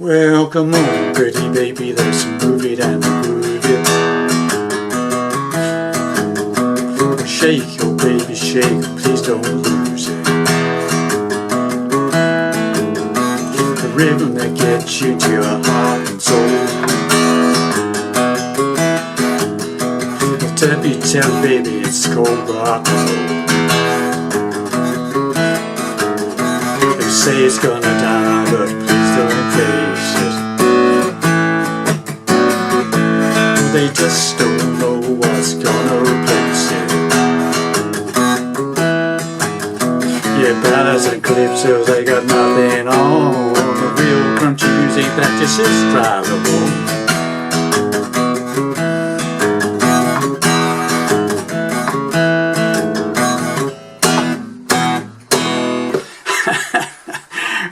Well, come on, pretty baby, let's move it and groove it. Shake, oh baby, shake, please don't lose it. The rhythm that gets you to your heart and soul. Tell baby, it's cold rock and roll. They say it's gonna die, but please don't face it. They just don't know what's gonna replace it. Yeah, ballads and calypsos, they got nothing on. The real crunchy music that just is drivable.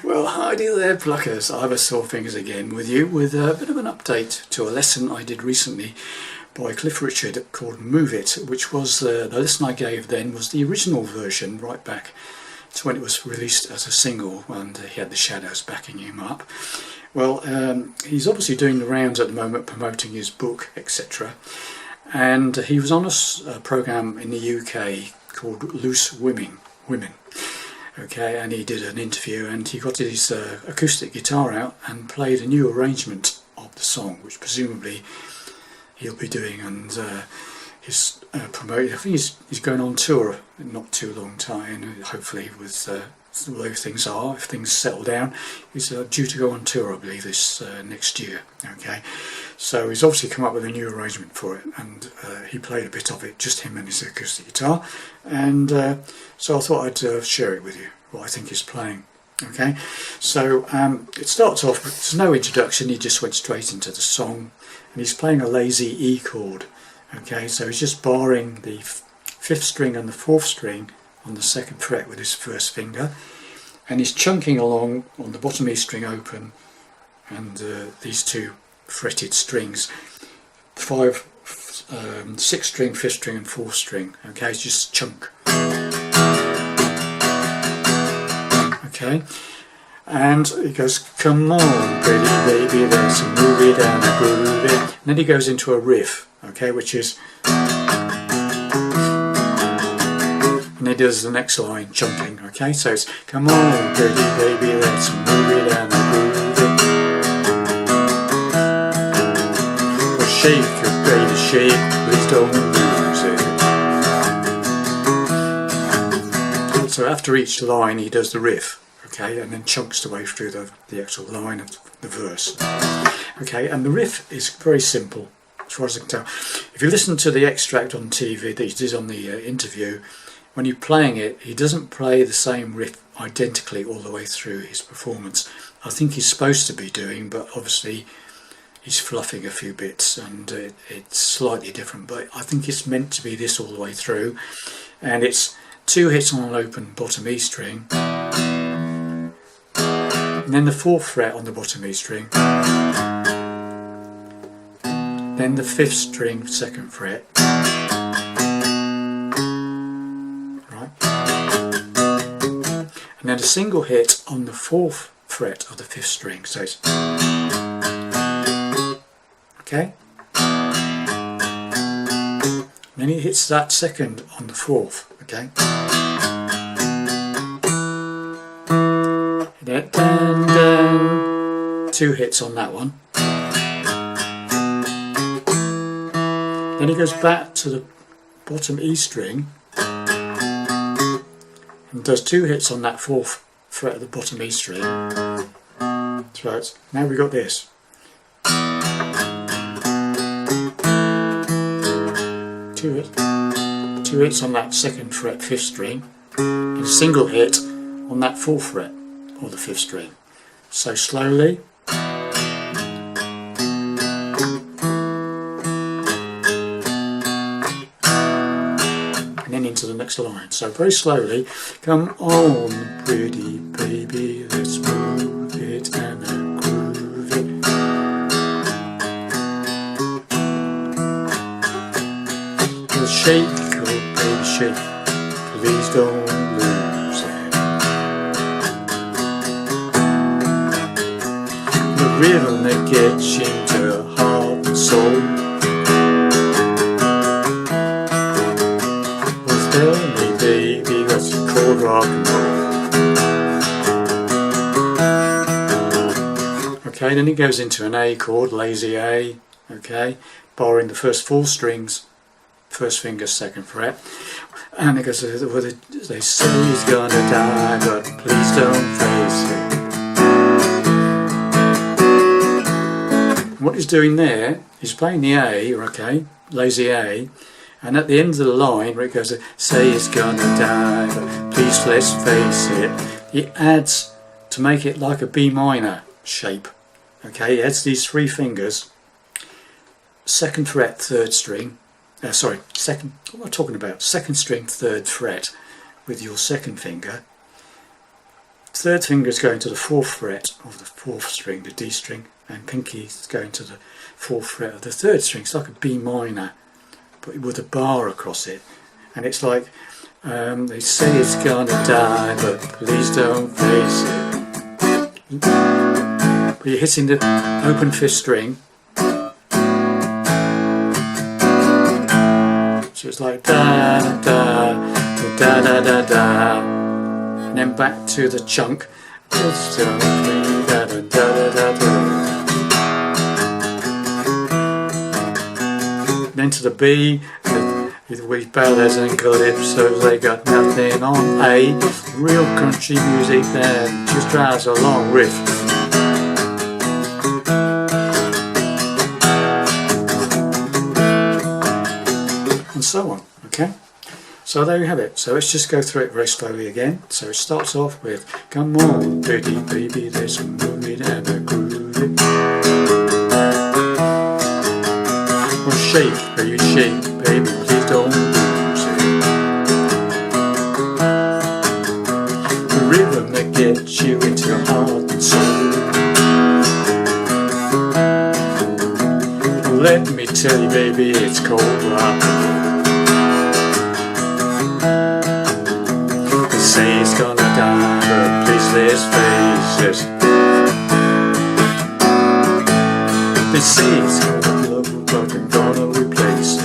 Well, hi there pluckers, Ivor Sawfingers again with you with a bit of an update to a lesson I did recently by Cliff Richard called Move It, which was the lesson I gave then was the original version right back to when it was released as a single, and he had the Shadows backing him up. Well, he's obviously doing the rounds at the moment promoting his book, etc. And he was on a programme in the UK called Loose Women. Okay, and he did an interview and he got his acoustic guitar out and played a new arrangement of the song, which presumably he'll be doing, and he's promoting. I think he's going on tour in not too long time, hopefully with the way things are, if things settle down. He's due to go on tour, I believe, this next year. Okay, so he's obviously come up with a new arrangement for it, and he played a bit of it, just him and his acoustic guitar, and so I thought I'd share it with you, what I think he's playing. Okay, so it starts off, there's no introduction, he just went straight into the song, and he's playing a lazy E chord. Okay, so he's just barring the 5th string and the 4th string on the 2nd fret with his first finger, and he's chunking along on the bottom E string open and these two fretted strings, 6th string, 5th string and 4th string. Okay, it's just chunk. Okay, and he goes, come on pretty baby, let's move it and groove it. And then he goes into a riff, okay, which is, and he does the next line, chunking. Okay, so it's, come on pretty baby, let's move it and groove it. Well, shake your baby, shake, please don't lose it. So after each line he does the riff. Okay, and then chunks the way through the actual line of the verse. Okay, and the riff is very simple, as far as I can tell. If you listen to the extract on TV that he did on the interview, when you're playing it, he doesn't play the same riff identically all the way through his performance. I think he's supposed to be doing, but obviously he's fluffing a few bits and it's slightly different, but I think it's meant to be this all the way through. And it's 2 hits on an open bottom E string, and then the 4th fret on the bottom E string, then the 5th string 2nd fret, right, and then a single hit on the 4th fret of the 5th string, so it's, okay, and then he hits that 2nd on the 4th, okay. Dun, dun, 2 hits on that one. Then he goes back to the bottom E string and does 2 hits on that 4th fret of the bottom E string. That's right. Now we've got this. 2 hits on that 2nd fret 5th string, and a single hit on that 4th fret or the 5th string. So slowly, and then into the next line. So very slowly, come on pretty baby, let's move it and groove it. Well, shake, oh baby, shake, please don't lose it. rhythm that gets into your heart and soul. Well, tell me, baby, what's it called? Rock and roll. Okay, then it goes into an A chord, lazy A, okay, borrowing the first 4 strings, first finger, 2nd fret, and it goes, well, they say he's gonna die, but please don't face it. What he's doing there, he's playing the A, okay, lazy A, and at the end of the line where it goes, say he's gonna die, but please let's face it, he adds, to make it like a B minor shape, okay, he adds these 3 fingers, 2nd fret, 3rd string, second, what am I talking about? 2nd string, 3rd fret with your 2nd finger. 3rd finger is going to the 4th fret of the 4th string, the D string, and pinky is going to the 4th fret of the 3rd string. It's like a B minor, but with a bar across it. And it's like, they say it's gonna die, but please don't face it. But you're hitting the open 5th string. So it's like da da da da da da, and then back to the chunk. Then to the B, with ballads and calypsos, they got nothing on A. Real country music then just drives along with. And so on, okay? So there you have it. So let's just go through it very slowly again. So it starts off with, come on, pretty baby, there's a moving and a groovy. Well, shake, baby, please don't lose it. The rhythm that gets you into your heart and soul. Let me tell you, baby, it's cold rock. They say it's gonna die, but please let's face it. They say it's gonna blow, but I'm gonna replace it.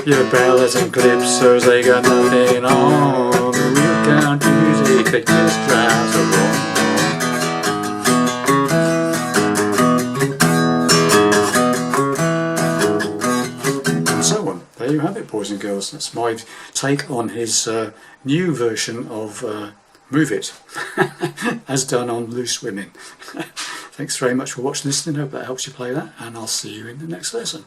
Your ballads and calypsos, they got nothing on. The real country music, they just drives along. There you have it, boys and girls. That's my take on his new version of Move It, as done on Loose Women. Thanks very much for watching and listening. Hope that helps you play that, and I'll see you in the next lesson.